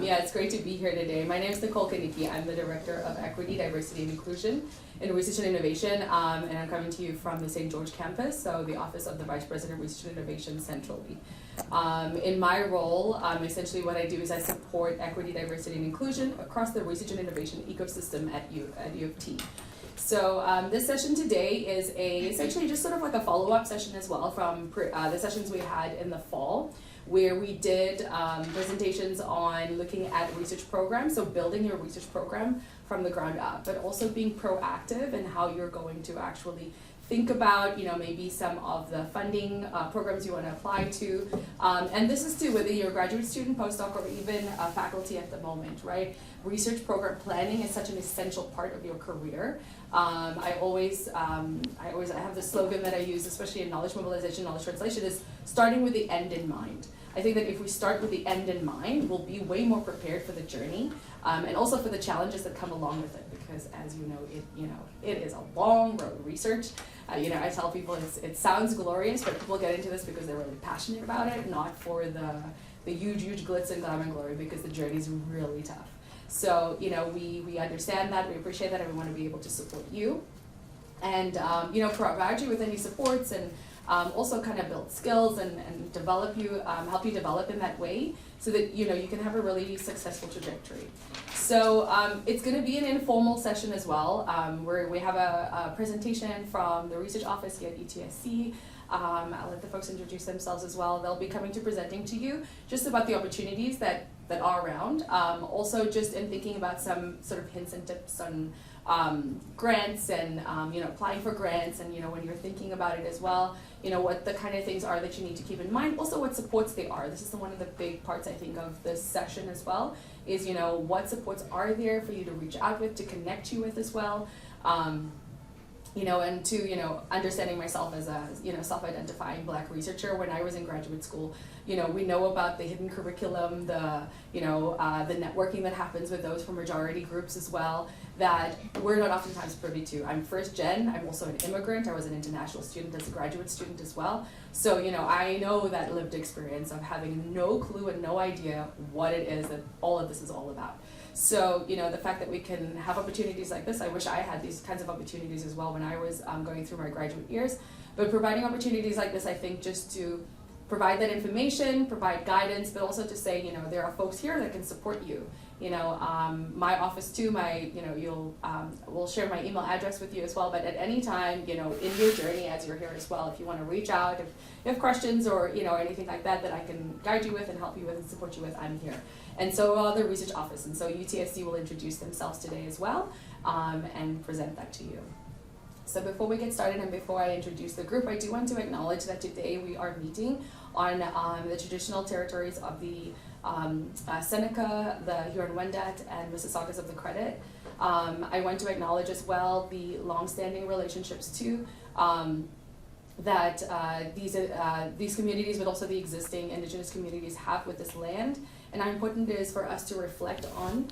Yeah, it's great to be here today. My name is Nicole Kaniki. I'm the Director of Equity, Diversity, and Inclusion in Research and Innovation, and I'm coming to you from the St. George campus, so the Office of the Vice President of Research and Innovation centrally. In my role, essentially what I do is I support equity, diversity, and inclusion across the research and innovation ecosystem at U of T. So this session today is essentially just sort of like a follow-up session as well from the sessions we had in the fall, where we did presentations on looking at research programs, so building your research program from the ground up, but also being proactive in how you're going to actually think about, maybe some of the funding programs you want to apply to. And this is to whether you're a graduate student, postdoc, or even faculty at the moment, right? Research program planning is such an essential part of your career. I have this slogan that I use, especially in knowledge mobilization, knowledge translation, is starting with the end in mind. I think that if we start with the end in mind, we'll be way more prepared for the journey, and also for the challenges that come along with it. Because as you know, it is a long road. Research, I tell people it sounds glorious, but people get into this because they're really passionate about it, not for the huge glitz and glam and glory, because the journey is really tough. So we understand that, we appreciate that, and we want to be able to support you, and provide you with any supports, and also kind of build skills and develop you, help you develop in that way, so that you can have a really successful trajectory. So it's going to be an informal session as well, where we have a presentation from the research office here at UTSC. I'll let the folks introduce themselves as well. They'll be coming to presenting to you just about the opportunities that are around. Also just in thinking about some sort of hints and tips on grants and applying for grants, and when you're thinking about it as well, what the kind of things are that you need to keep in mind. Also what supports they are. This is one of the big parts, I think, of this session as well, is what supports are there for you to reach out with, to connect you with as well. And to, understanding myself as a, self-identifying Black researcher. When I was in graduate school, we know about the hidden curriculum, the networking that happens with those from majority groups as well, that we're not oftentimes privy to. I'm first gen, I'm also an immigrant, I was an international student as a graduate student as well. So, I know that lived experience of having no clue and no idea what it is that all of this is all about. So, the fact that we can have opportunities like this, I wish I had these kinds of opportunities as well when I was going through my graduate years. But providing opportunities like this, I think, just to provide that information, provide guidance, but also to say, there are folks here that can support you. My office too, we'll share my email address with you as well, but at any time, in your journey as you're here as well, if you want to reach out, if you have questions or, anything like that I can guide you with and help you with and support you with, I'm here. And so the research office, and so UTSC will introduce themselves today as well, and present that to you. So before we get started and before I introduce the group, I do want to acknowledge that today we are meeting on the traditional territories of the Seneca, the Huron-Wendat, and Mississaugas of the Credit. I want to acknowledge as well the long-standing relationships too that these communities, but also the existing Indigenous communities, have with this land, and how important it is for us to reflect on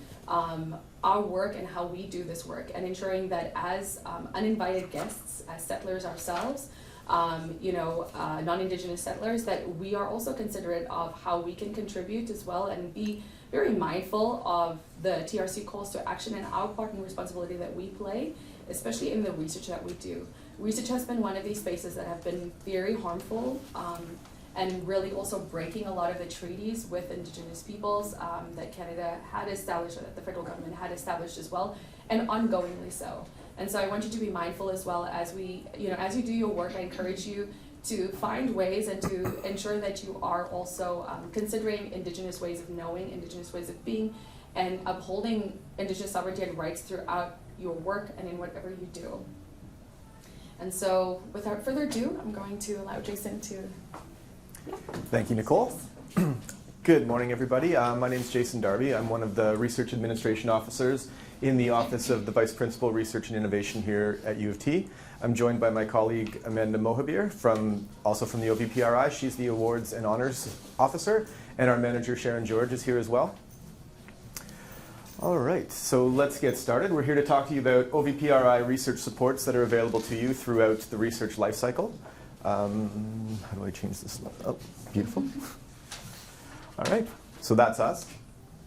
our work and how we do this work, and ensuring that as uninvited guests, as settlers ourselves, non-Indigenous settlers, that we are also considerate of how we can contribute as well, and be very mindful of the TRC calls to action and our part and responsibility that we play, especially in the research that we do. Research has been one of these spaces that have been very harmful, and really also breaking a lot of the treaties with Indigenous peoples that Canada had established, or that the federal government had established as well, and ongoingly so. And so I want you to be mindful as well as as you do your work. I encourage you to find ways and to ensure that you are also considering Indigenous ways of knowing, Indigenous ways of being, and upholding Indigenous sovereignty and rights throughout your work and in whatever you do. And so without further ado, I'm going to allow Jason to... Thank you, Nicole. Good morning, everybody. My name is Jason Darby. I'm one of the Research Administration Officers in the Office of the Vice Principal Research and Innovation here at U of T. I'm joined by my colleague Amanda Mohabir, also from the OVPRI. She's the Awards and Honors Officer, and our manager Sharon George is here as well. All right, so let's get started. We're here to talk to you about OVPRI research supports that are available to you throughout the research lifecycle. How do I change this? Oh, beautiful. All right, so that's us.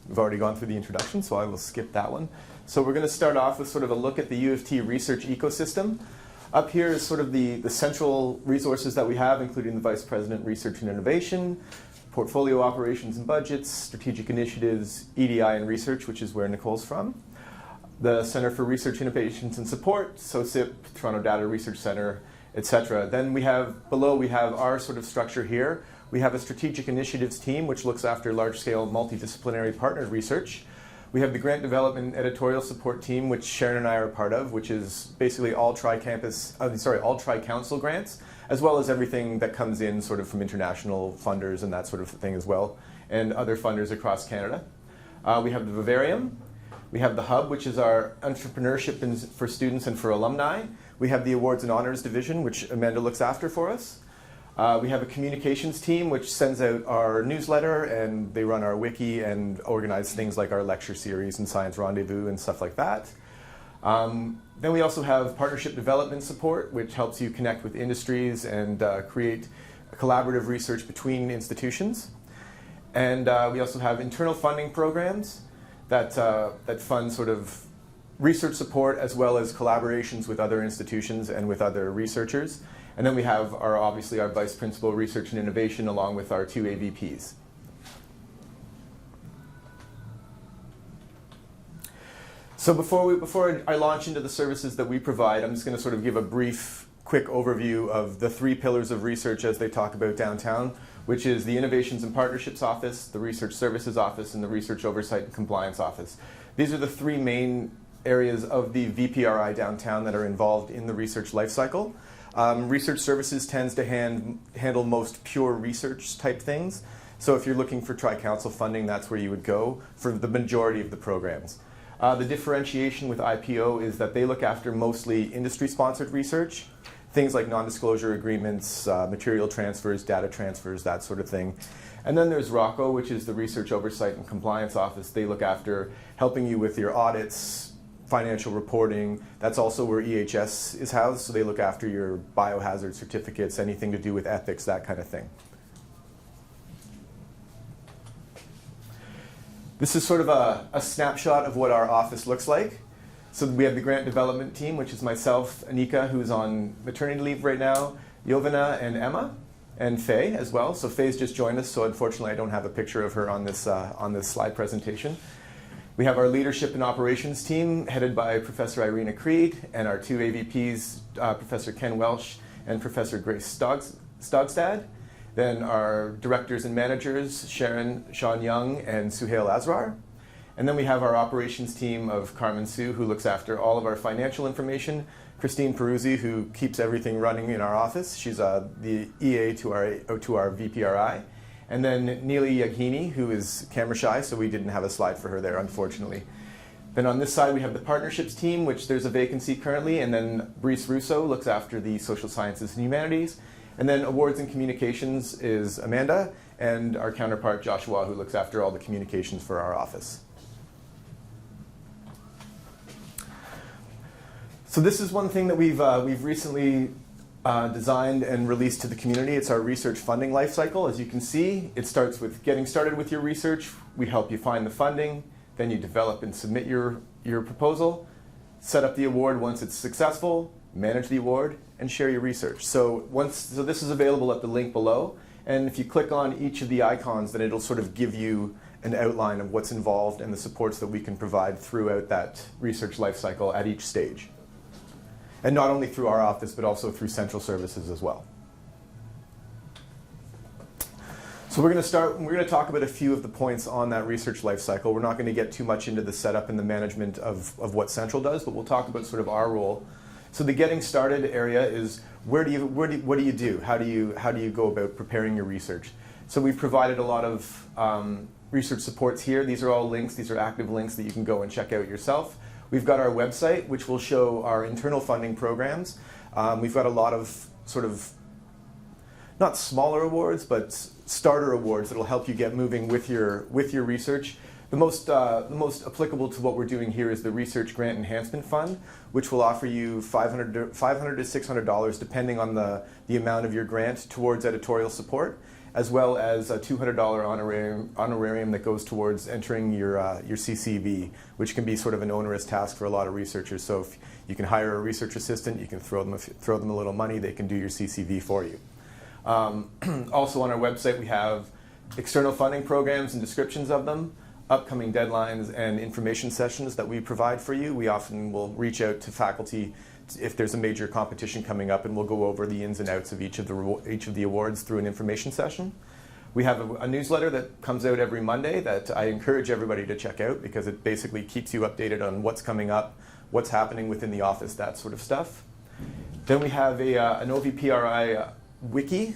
We've already gone through the introduction, so I will skip that one. So we're going to start off with sort of a look at the U of T research ecosystem. Up here is sort of the central resources that we have, including the Vice President Research and Innovation, Portfolio Operations and Budgets, Strategic Initiatives, EDI and Research, which is where Nicole's from, the Center for Research Innovations and Support, SOCIP, Toronto Data Research Center, etc. Then below we have our sort of structure here. We have a Strategic Initiatives team, which looks after large-scale multidisciplinary partnered research. We have the Grant Development Editorial Support team, which Sharon and I are part of, which is basically all tri-council grants, as well as everything that comes in sort of from international funders and that sort of thing as well, and other funders across Canada. We have the Vivarium. We have the Hub, which is our entrepreneurship for students and for alumni. We have the Awards and Honors Division, which Amanda looks after for us. We have a communications team, which sends out our newsletter, and they run our wiki and organize things like our lecture series and science rendezvous and stuff like that. Then we also have partnership development support, which helps you connect with industries and create collaborative research between institutions. And we also have internal funding programs that fund sort of research support as well as collaborations with other institutions and with other researchers. And then we have obviously our Vice Principal Research and Innovation along with our 2 AVPs. So before I launch into the services that we provide, I'm just going to sort of give a brief, quick overview of the 3 pillars of research as they talk about downtown, which is the Innovations and Partnerships Office, the Research Services Office, and the Research Oversight and Compliance Office. These are the 3 main areas of the VPRI downtown that are involved in the research lifecycle. Research Services tends to handle most pure research type things. So if you're looking for tri-council funding, that's where you would go for the majority of the programs. The differentiation with IPO is that they look after mostly industry-sponsored research, things like non-disclosure agreements, material transfers, data transfers, that sort of thing. And then there's ROCO, which is the Research Oversight and Compliance Office. They look after helping you with your audits, financial reporting. That's also where EHS is housed, so they look after your biohazard certificates, anything to do with ethics, that kind of thing. This is sort of a snapshot of what our office looks like. So we have the grant development team, which is myself, Anika, who's on maternity leave right now, Jovana and Emma, and Faye as well. So Faye's just joined us, so unfortunately I don't have a picture of her on this slide presentation. We have our leadership and operations team, headed by Professor Irina Creed, and our 2 AVPs, Professor Ken Welsh and Professor Grace Stogstad. Then our directors and managers, Sean Young, and Suhail Azrar. And then we have our operations team of Carmen Sue, who looks after all of our financial information, Christine Peruzzi, who keeps everything running in our office. She's the EA to our VPRI. And then Neely Yaghini, who is camera shy, so we didn't have a slide for her there, unfortunately. Then on this side, we have the partnerships team, which there's a vacancy currently, and then Brice Russo looks after the social sciences and humanities. And then awards and communications is Amanda, and our counterpart, Joshua, who looks after all the communications for our office. So this is one thing that we've recently designed and released to the community. It's our research funding life cycle. As you can see, it starts with getting started with your research. We help you find the funding. Then you develop and submit your proposal, set up the award once it's successful, manage the award, and share your research. So this is available at the link below. And if you click on each of the icons, then it'll sort of give you an outline of what's involved and the supports that we can provide throughout that research life cycle at each stage. And not only through our office, but also through central services as well. So we're going to talk about a few of the points on that research life cycle. We're not going to get too much into the setup and the management of what Central does, but we'll talk about sort of our role. So the getting started area is what do you do? How do you go about preparing your research? So we've provided a lot of research supports here. These are all links. These are active links that you can go and check out yourself. We've got our website, which will show our internal funding programs. We've got a lot of sort of, not smaller awards, but starter awards that will help you get moving with your research. The most applicable to what we're doing here is the Research Grant Enhancement Fund, which will offer you $500 to $600 depending on the amount of your grant towards editorial support. as well as a $200 honorarium that goes towards entering your CCV, which can be sort of an onerous task for a lot of researchers. So if you can hire a research assistant, you can throw them a little money, they can do your CCV for you. Also on our website we have external funding programs and descriptions of them, upcoming deadlines and information sessions that we provide for you. We often will reach out to faculty if there's a major competition coming up, and we'll go over the ins and outs of each of the awards through an information session. We have a newsletter that comes out every Monday that I encourage everybody to check out because it basically keeps you updated on what's coming up, what's happening within the office, that sort of stuff. Then we have an OVPRI wiki,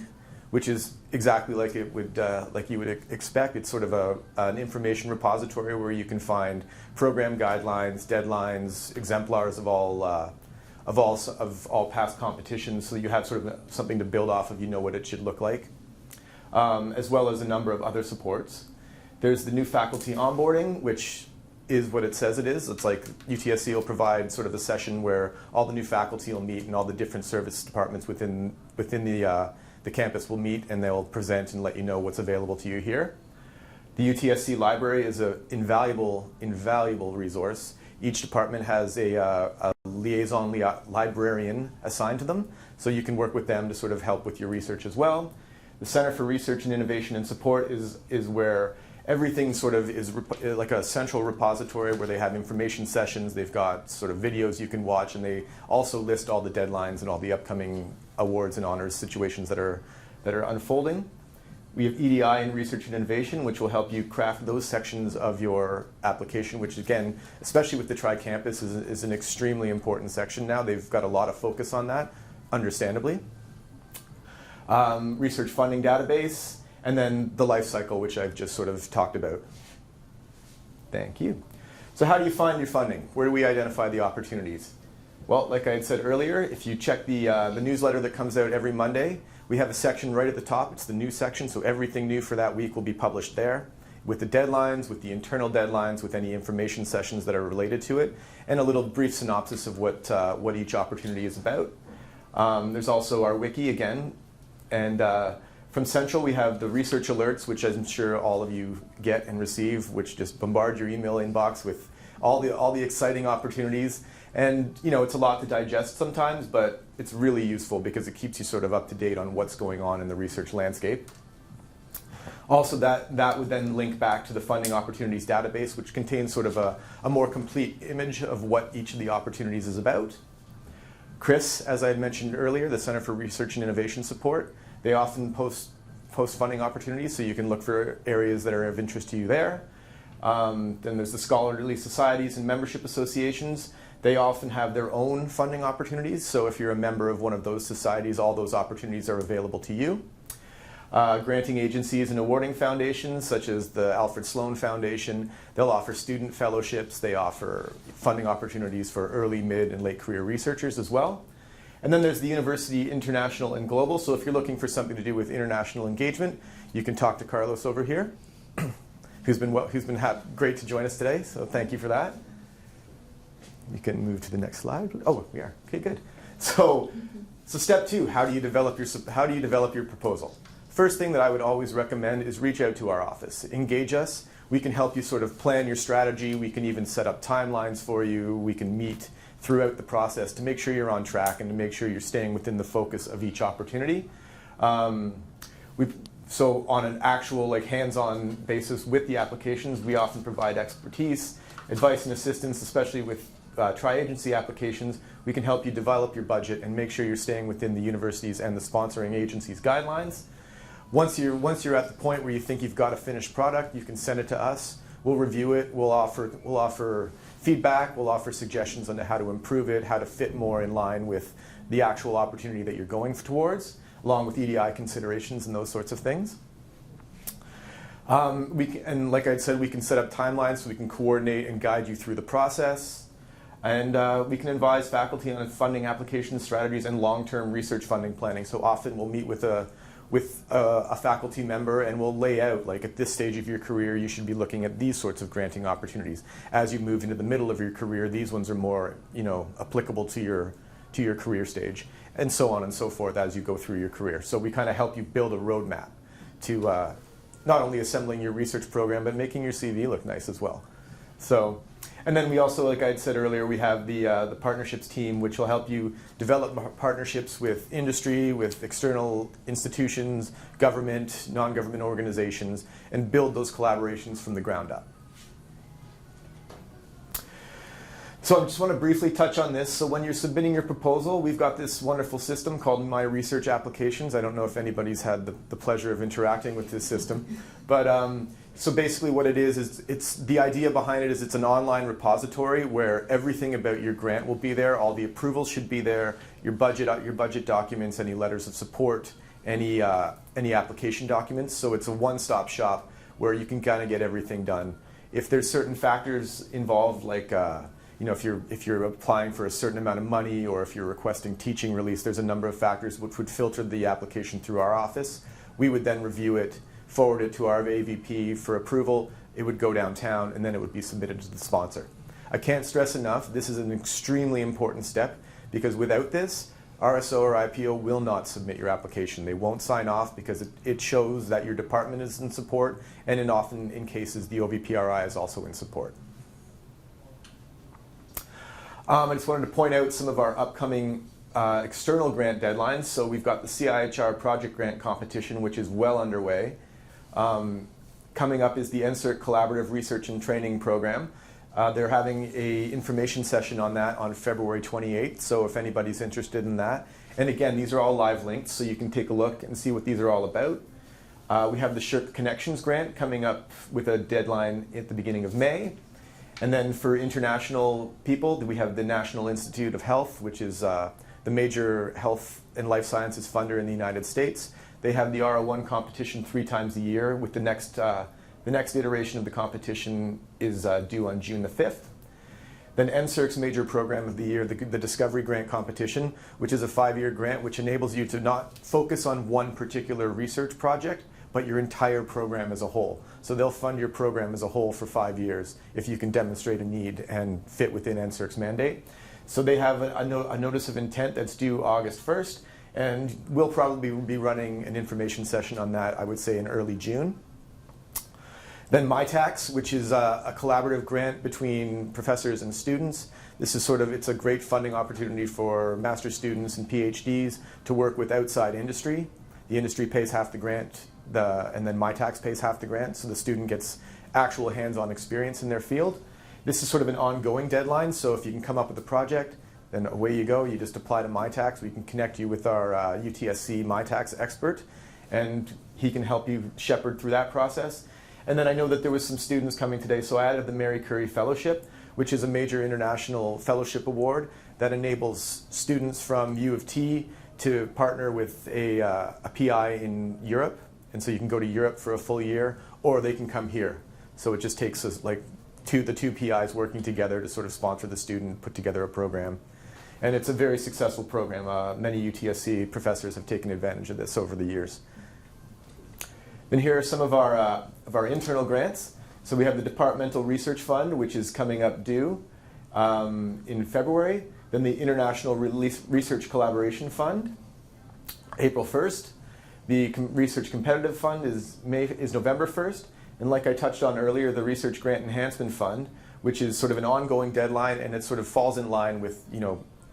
which is exactly like you would expect. It's sort of an information repository where you can find program guidelines, deadlines, exemplars of all past competitions, so you have sort of something to build off of. You know what it should look like, as well as a number of other supports. There's the new faculty onboarding, which is what it says it is. It's like UTSC will provide sort of a session where all the new faculty will meet and all the different service departments within the campus will meet, and they'll present and let you know what's available to you here. The UTSC library is an invaluable resource. Each department has a liaison librarian assigned to them, so you can work with them to sort of help with your research as well. The Center for Research and Innovation and Support is where everything sort of is like a central repository where they have information sessions, they've got sort of videos you can watch, and they also list all the deadlines and all the upcoming awards and honors situations that are unfolding. We have EDI and Research and Innovation, which will help you craft those sections of your application, which again, especially with the Tri-Campus, is an extremely important section now. They've got a lot of focus on that, understandably. Research funding database, and then the life cycle, which I've just sort of talked about. Thank you. So how do you find your funding? Where do we identify the opportunities? Well, like I had said earlier, if you check the newsletter that comes out every Monday, we have a section right at the top. It's the new section, so everything new for that week will be published there, with the deadlines, with the internal deadlines, with any information sessions that are related to it, and a little brief synopsis of what each opportunity is about. There's also our wiki again, and from Central we have the research alerts, which I'm sure all of you get and receive, which just bombard your email inbox with all the exciting opportunities. And you know, it's a lot to digest sometimes, but it's really useful because it keeps you sort of up to date on what's going on in the research landscape. Also, that would then link back to the funding opportunities database, which contains sort of a more complete image of what each of the opportunities is about. CRIS, as I had mentioned earlier, the Center for Research and Innovation Support, they often post funding opportunities, so you can look for areas that are of interest to you there. Then there's the scholarly societies and membership associations. They often have their own funding opportunities, so if you're a member of one of those societies, all those opportunities are available to you. Granting agencies and awarding foundations, such as the Alfred Sloan Foundation, they'll offer student fellowships, they offer funding opportunities for early, mid, and late career researchers as well. And then there's the University International and Global, so if you're looking for something to do with international engagement, you can talk to Carlos over here, who's been great to join us today, so thank you for that. You can move to the next slide. Oh, we are. Okay, good. So step 2, how do you develop your proposal? First thing that I would always recommend is reach out to our office. Engage us. We can help you sort of plan your strategy. We can even set up timelines for you. We can meet throughout the process to make sure you're on track and to make sure you're staying within the focus of each opportunity. So on an actual hands-on basis with the applications, we often provide expertise, advice and assistance, especially with tri-agency applications. We can help you develop your budget and make sure you're staying within the universities and the sponsoring agencies' guidelines. Once you're at the point where you think you've got a finished product, you can send it to us. We'll review it. We'll offer feedback. We'll offer suggestions on how to improve it, how to fit more in line with the actual opportunity that you're going towards, along with EDI considerations and those sorts of things. And like I said, we can set up timelines so we can coordinate and guide you through the process. And we can advise faculty on funding application strategies and long-term research funding planning. So often we'll meet with a faculty member and we'll lay out, at this stage of your career, you should be looking at these sorts of granting opportunities. As you move into the middle of your career, these ones are more, applicable to your career stage, and so on and so forth as you go through your career. So we kind of help you build a roadmap to not only assembling your research program, but making your CV look nice as well. So, and then we also, like I said earlier, we have the partnerships team, which will help you develop partnerships with industry, with external institutions, government, non-government organizations, and build those collaborations from the ground up. So I just want to briefly touch on this. So when you're submitting your proposal, we've got this wonderful system called My Research Applications. I don't know if anybody's had the pleasure of interacting with this system. But so basically what it is it's the idea behind it is it's an online repository where everything about your grant will be there. All the approvals should be there, your budget documents, any letters of support, any application documents. So it's a one-stop shop where you can kind of get everything done. If there's certain factors involved, like if you're applying for a certain amount of money, or if you're requesting teaching release, there's a number of factors which would filter the application through our office. We would then review it, forward it to our AVP for approval. It would go downtown, and then it would be submitted to the sponsor. I can't stress enough, this is an extremely important step, because without this, RSO or IPO will not submit your application. They won't sign off because it shows that your department is in support, and often in cases the OVPRI is also in support. I just wanted to point out some of our upcoming external grant deadlines. So we've got the CIHR project grant competition, which is well underway. Coming up is the NSERC Collaborative Research and Training Program. They're having an information session on that on February 28th, so if anybody's interested in that. And again, these are all live links, so you can take a look and see what these are all about. We have the SSHRC Connections Grant coming up with a deadline at the beginning of May. And then for international people, we have the National Institute of Health, which is the major health and life sciences funder in the United States. They have the R01 competition 3 times a year, with the next iteration of the competition is due on June the 5th. Then NSERC's major program of the year, the Discovery Grant Competition, which is a 5-year grant which enables you to not focus on one particular research project, but your entire program as a whole. So they'll fund your program as a whole for 5 years if you can demonstrate a need and fit within NSERC's mandate. So they have a notice of intent that's due August 1st, and we'll probably be running an information session on that, I would say, in early June. Then MyTax, which is a collaborative grant between professors and students. This is it's a great funding opportunity for master's students and PhDs to work with outside industry. The industry pays half the grant, and then MyTax pays half the grant, so the student gets actual hands-on experience in their field. This is an ongoing deadline, so if you can come up with a project, then away you go. You just apply to MyTax. We can connect you with our UTSC MyTax expert, and he can help you shepherd through that process. And then I know that there was some students coming today, so I added the Mary Curie Fellowship, which is a major international fellowship award that enables students from U of T to partner with a PI in Europe. And so you can go to Europe for a full year, or they can come here. So it just takes us the two PIs working together to sponsor the student, put together a program. And it's a very successful program. Many UTSC professors have taken advantage of this over the years. Then here are some of our internal grants. So we have the Departmental Research Fund, which is coming up due in February. Then the International Research Collaboration Fund, April 1st. The Research Competitive Fund is November 1st. And like I touched on earlier, the Research Grant Enhancement Fund, which is an ongoing deadline, and it falls in line with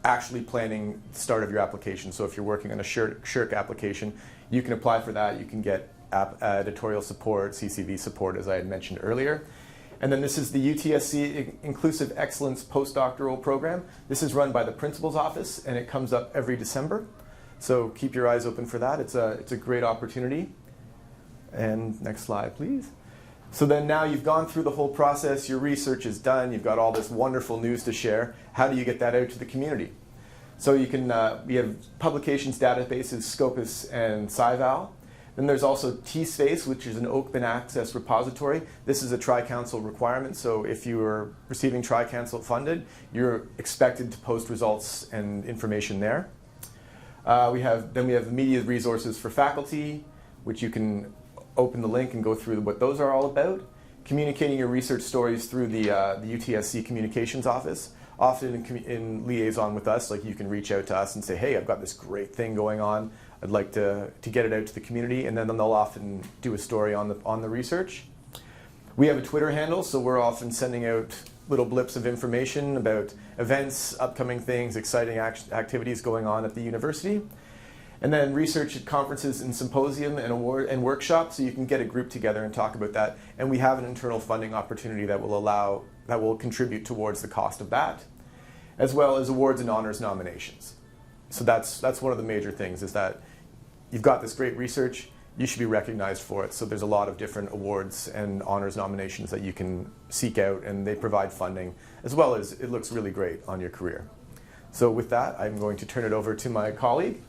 actually planning the start of your application. So if you're working on a SSHRC application, you can apply for that. You can get editorial support, CCV support, as I had mentioned earlier. And then this is the UTSC Inclusive Excellence Postdoctoral Program. This is run by the Principal's Office, and it comes up every December. So keep your eyes open for that. It's a great opportunity. And next slide, please. So then now you've gone through the whole process, your research is done, you've got all this wonderful news to share. How do you get that out to the community? So you can, we have publications databases, Scopus and SciVal. Then there's also TSpace, which is an open access repository. This is a Tri-Council requirement, so if you are receiving Tri-Council funded, you're expected to post results and information there. We have media resources for faculty, which you can open the link and go through what those are all about. Communicating your research stories through the UTSC Communications Office. Often in liaison with us, you can reach out to us and say, hey, I've got this great thing going on. I'd like to get it out to the community, and then they'll often do a story on the research. We have a Twitter handle, so we're often sending out little blips of information about events, upcoming things, exciting activities going on at the university. And then research at conferences and symposium and workshops, so you can get a group together and talk about that. And we have an internal funding opportunity that will contribute towards the cost of that, as well as awards and honors nominations. So that's one of the major things, is that you've got this great research, you should be recognized for it. So there's a lot of different awards and honors nominations that you can seek out, and they provide funding, as well as it looks really great on your career. So with that, I'm going to turn it over to my colleague.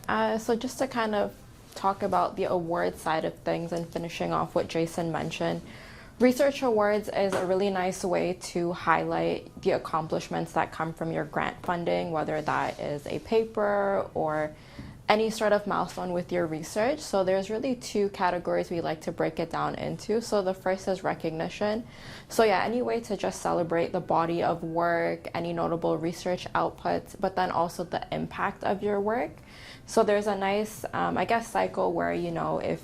So just to kind of talk about the award side of things and finishing off what Jason mentioned, research awards is a really nice way to highlight the accomplishments that come from your grant funding, whether that is a paper or any sort of milestone with your research. So there's really two categories we like to break it down into. So the first is recognition. So yeah, any way to just celebrate the body of work, any notable research outputs, but then also the impact of your work. So there's a nice, I guess, cycle where, you know, if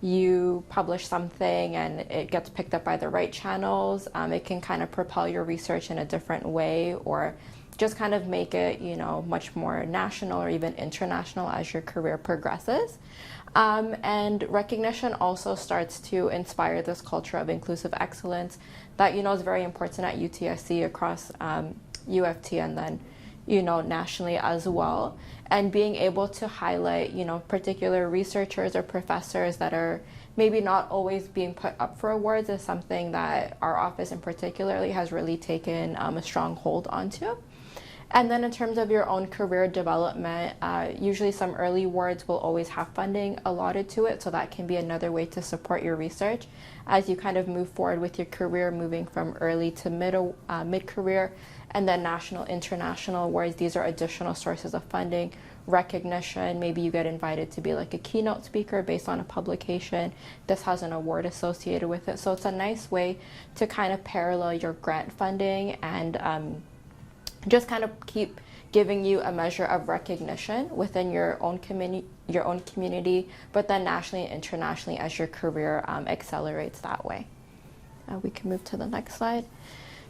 you publish something and it gets picked up by the right channels, it can kind of propel your research in a different way, or just kind of make it, you know, much more national or even international as your career progresses. And recognition also starts to inspire this culture of inclusive excellence that, you know, is very important at UTSC across UFT and then, you know, nationally as well. And being able to highlight, you know, particular researchers or professors that are maybe not always being put up for awards is something that our office in particularly has really taken a strong hold onto. And then in terms of your own career development, usually some early awards will always have funding allotted to it, so that can be another way to support your research as you kind of move forward with your career, moving from early to mid-career, and then national, international awards. These are additional sources of funding, recognition. Maybe you get invited to be like a keynote speaker based on a publication. This has an award associated with it. So it's a nice way to kind of parallel your grant funding and just kind of keep giving you a measure of recognition within your own community, but then nationally and internationally as your career accelerates that way. We can move to the next slide.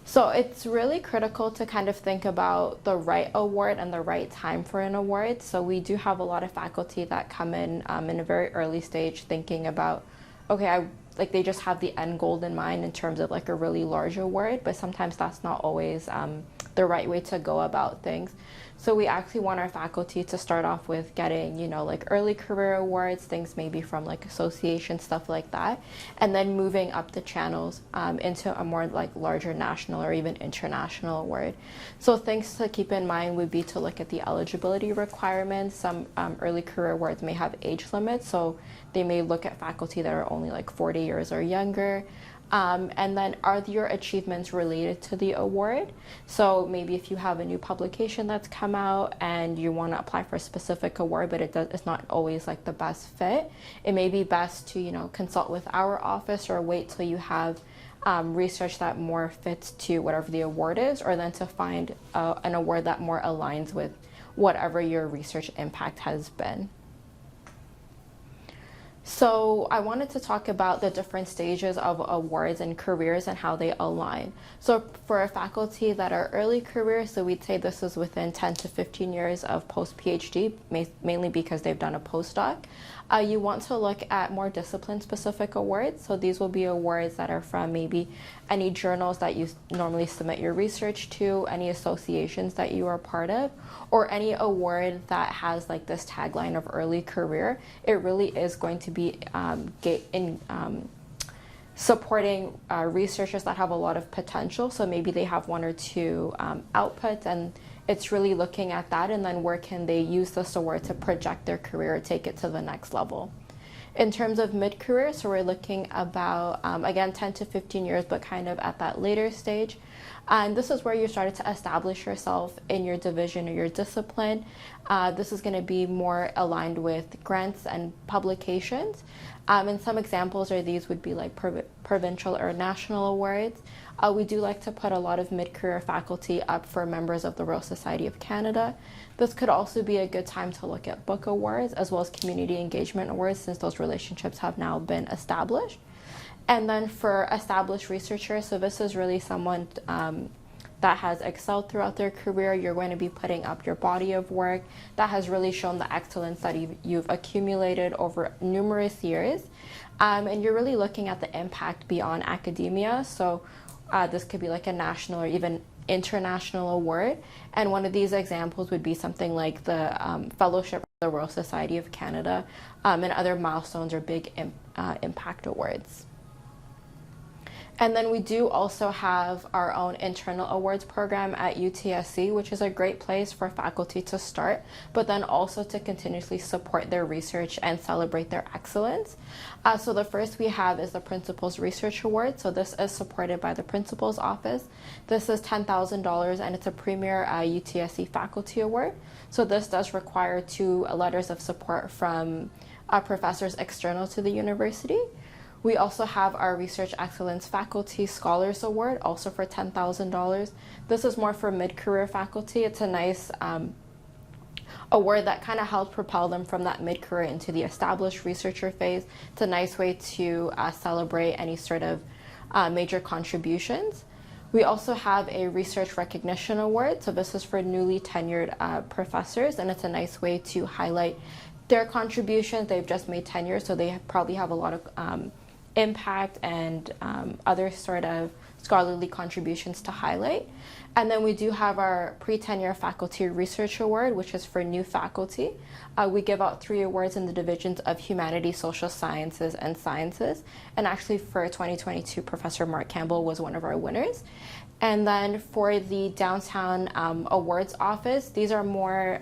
So it's really critical to kind of think about the right award and the right time for an award. So we do have a lot of faculty that come in a very early stage thinking about, okay, they just have the end goal in mind in terms of like a really large award, but sometimes that's not always the right way to go about things. So we actually want our faculty to start off with getting, you know, like early career awards, things maybe from like association, stuff like that, and then moving up the channels into a more like larger national or even international award. So things to keep in mind would be to look at the eligibility requirements. Some early career awards may have age limits, so they may look at faculty that are only like 40 years or younger. And then are your achievements related to the award? So maybe if you have a new publication that's come out and you want to apply for a specific award, but it's not always like the best fit, it may be best to, you know, consult with our office or wait till you have research that more fits to whatever the award is, or then to find an award that more aligns with whatever your research impact has been. So I wanted to talk about the different stages of awards and careers and how they align. So for a faculty that are early career, so we'd say this is within 10 to 15 years of post-PhD, mainly because they've done a postdoc. You want to look at more discipline-specific awards. So these will be awards that are from maybe any journals that you normally submit your research to, any associations that you are part of, or any award that has like this tagline of early career. It really is going to be supporting researchers that have a lot of potential. So maybe they have one or two outputs, and it's really looking at that and then where can they use this award to project their career or take it to the next level. In terms of mid-career, so we're looking about, again, 10 to 15 years, but kind of at that later stage. And this is where you started to establish yourself in your division or your discipline. This is going to be more aligned with grants and publications. And some examples are these would be like provincial or national awards. We do like to put a lot of mid-career faculty up for members of the Royal Society of Canada. This could also be a good time to look at book awards as well as community engagement awards, since those relationships have now been established. And then for established researchers, so this is really someone that has excelled throughout their career. You're going to be putting up your body of work that has really shown the excellence that you've accumulated over numerous years. And you're really looking at the impact beyond academia. So this could be like a national or even international award. And one of these examples would be something like the Fellowship of the Royal Society of Canada, and other milestones or big impact awards. And then we do also have our own internal awards program at UTSC, which is a great place for faculty to start, but then also to continuously support their research and celebrate their excellence. So the first we have is the Principal's Research Award. So this is supported by the Principal's Office. This is $10,000 and it's a premier UTSC faculty award. So this does require 2 letters of support from professors external to the university. We also have our Research Excellence Faculty Scholars Award, also for $10,000. This is more for mid-career faculty. It's a nice award that kind of helps propel them from that mid-career into the established researcher phase. It's a nice way to celebrate any sort of major contributions. We also have a Research Recognition Award. So this is for newly tenured professors, and it's a nice way to highlight their contributions. They've just made tenure, so they probably have a lot of impact and other sort of scholarly contributions to highlight. And then we do have our Pre-Tenure Faculty Research Award, which is for new faculty. We give out 3 awards in the divisions of Humanities, Social Sciences, and Sciences. And actually for 2022, Professor Mark Campbell was one of our winners. And then for the Downtown Awards Office, these are more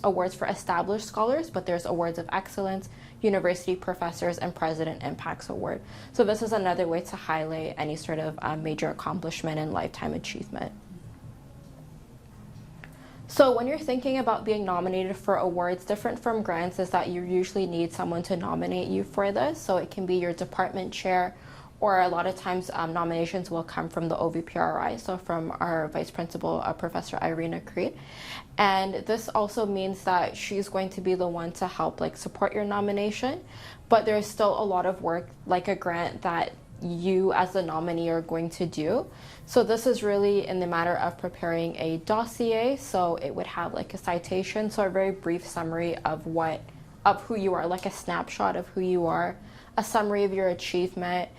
awards for established scholars, but there's Awards of Excellence, University Professors, and President Impacts Award. So this is another way to highlight any sort of major accomplishment and lifetime achievement. So when you're thinking about being nominated for awards, different from grants is that you usually need someone to nominate you for this. So it can be your department chair, or a lot of times nominations will come from the OVPRI, so from our Vice Principal, Professor Irina Creed. And this also means that she's going to be the one to help support your nomination, but there's still a lot of work, like a grant, that you as the nominee are going to do. So this is really in the matter of preparing a dossier. So it would have a citation, so a very brief summary of who you are, like a snapshot of who you are, a summary of your achievement,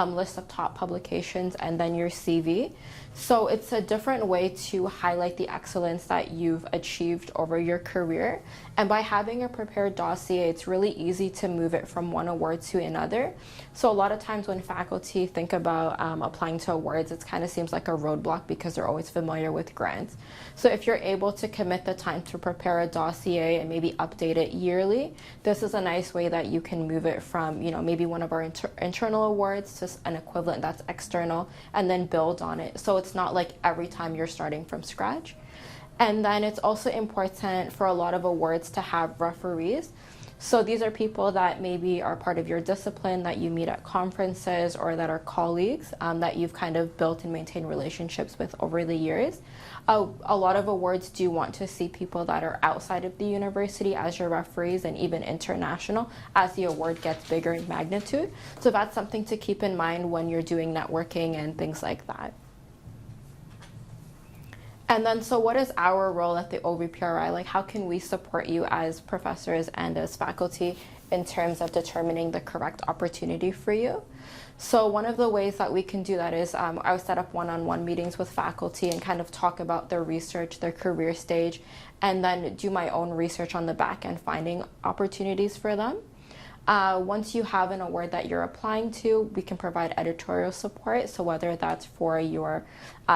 list of top publications, and then your CV. So it's a different way to highlight the excellence that you've achieved over your career. And by having a prepared dossier, it's really easy to move it from one award to another. So a lot of times when faculty think about applying to awards, it kind of seems like a roadblock because they're always familiar with grants. So if you're able to commit the time to prepare a dossier and maybe update it yearly, this is a nice way that you can move it from, maybe one of our internal awards to an equivalent that's external, and then build on it. So it's not like every time you're starting from scratch. And then it's also important for a lot of awards to have referees. So these are people that maybe are part of your discipline, that you meet at conferences, or that are colleagues that you've kind of built and maintained relationships with over the years. A lot of awards do want to see people that are outside of the university as your referees, and even international as the award gets bigger in magnitude. So that's something to keep in mind when you're doing networking and things like that. And then, so what is our role at the OVPRI? How can we support you as professors and as faculty in terms of determining the correct opportunity for you? So one of the ways that we can do that is I would set up one-on-one meetings with faculty and kind of talk about their research, their career stage, and then do my own research on the back end, finding opportunities for them. Once you have an award that you're applying to, we can provide editorial support. So whether that's for your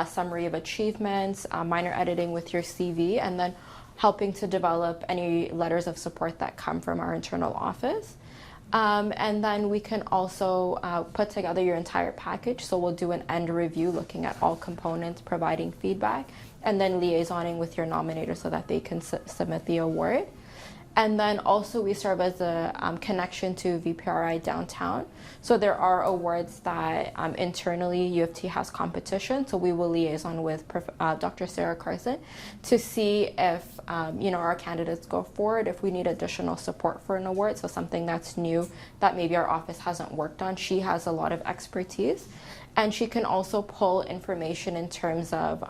summary of achievements, minor editing with your CV, and then helping to develop any letters of support that come from our internal office. And then we can also put together your entire package. So we'll do an end review looking at all components, providing feedback, and then liaisoning with your nominator so that they can submit the award. And then also we serve as a connection to VPRI downtown. So there are awards that internally U of T has competition. So we will liaison with Dr. Sarah Carson to see if our candidates go forward, if we need additional support for an award. So something that's new that maybe our office hasn't worked on. She has a lot of expertise, and she can also pull information in terms of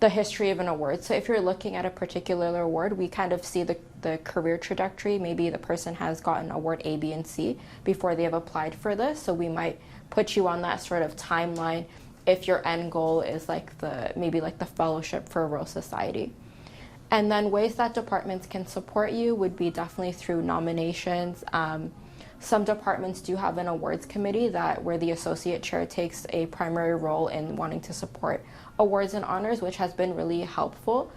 the history of an award. So if you're looking at a particular award, we kind of see the career trajectory. Maybe the person has gotten award A, B, and C before they have applied for this. So we might put you on that sort of timeline if your end goal is maybe the fellowship for a Royal Society. And then ways that departments can support you would be definitely through nominations. Some departments do have an awards committee where the associate chair takes a primary role in wanting to support awards and honors, which has been really helpful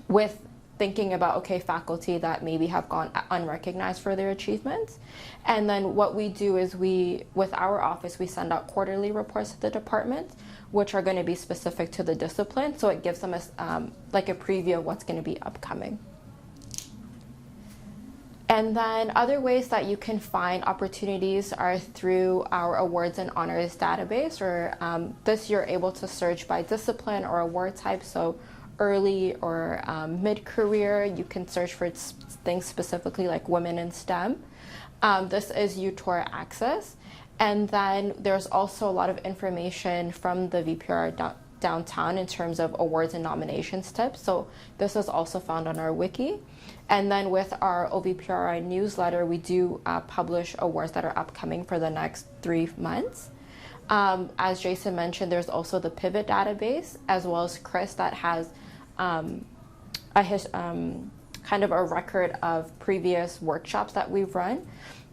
with thinking about, faculty that maybe have gone unrecognized for their achievements. And then what we do is with our office, we send out quarterly reports to the department, which are going to be specific to the discipline. So it gives them a preview of what's going to be upcoming. And then other ways that you can find opportunities are through our awards and honors database, or this you're able to search by discipline or award type. So early or mid-career, you can search for things specifically like women in STEM. This is UTOR Access. And then there's also a lot of information from the VPR downtown in terms of awards and nominations tips. So this is also found on our wiki. And then with our OVPRI newsletter, we do publish awards that are upcoming for the next 3 months. As Jason mentioned, there's also the Pivot database, as well as Chris, that has kind of a record of previous workshops that we've run.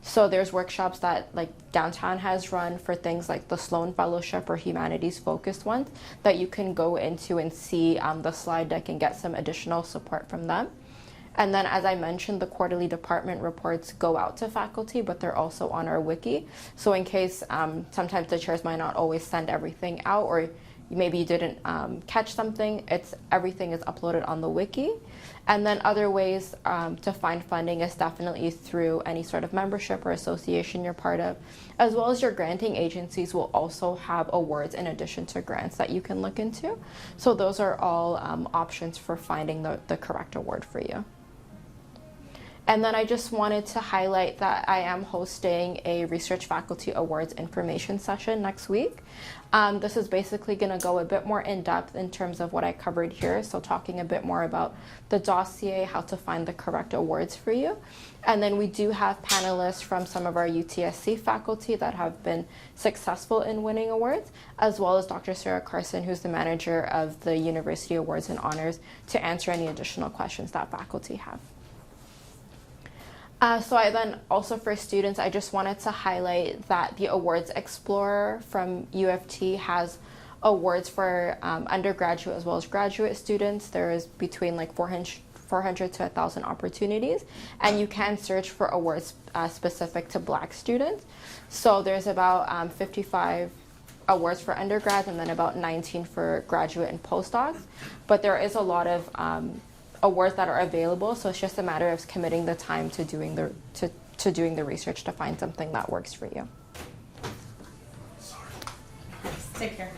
So there's workshops that downtown has run for things like the Sloan Fellowship or humanities focused ones that you can go into and see the slide deck and get some additional support from them. And then, as I mentioned, the quarterly department reports go out to faculty, but they're also on our wiki. So in case sometimes the chairs might not always send everything out, or maybe you didn't catch something, everything is uploaded on the wiki. And then other ways to find funding is definitely through any sort of membership or association you're part of, as well as your granting agencies will also have awards in addition to grants that you can look into. So those are all options for finding the correct award for you. And then I just wanted to highlight that I am hosting a Research Faculty Awards information session next week. This is basically going to go a bit more in depth in terms of what I covered here. So talking a bit more about the dossier, how to find the correct awards for you. And then we do have panelists from some of our UTSC faculty that have been successful in winning awards, as well as Dr. Sarah Carson, who's the manager of the University Awards and Honors, to answer any additional questions that faculty have. So I then also for students, I just wanted to highlight that the Awards Explorer from U of T has awards for undergraduate as well as graduate students. There is between 400 to 1,000 opportunities, and you can search for awards specific to Black students. So there's about 55 awards for undergrads and then about 19 for graduate and postdocs. But there is a lot of awards that are available, so it's just a matter of committing the time to doing the research to find something that works for you. Take care.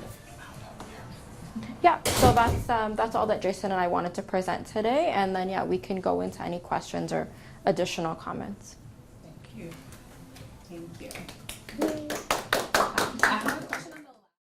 Yeah, so that's all that Jason and I wanted to present today, and then we can go into any questions or additional comments. Thank you. Thank you.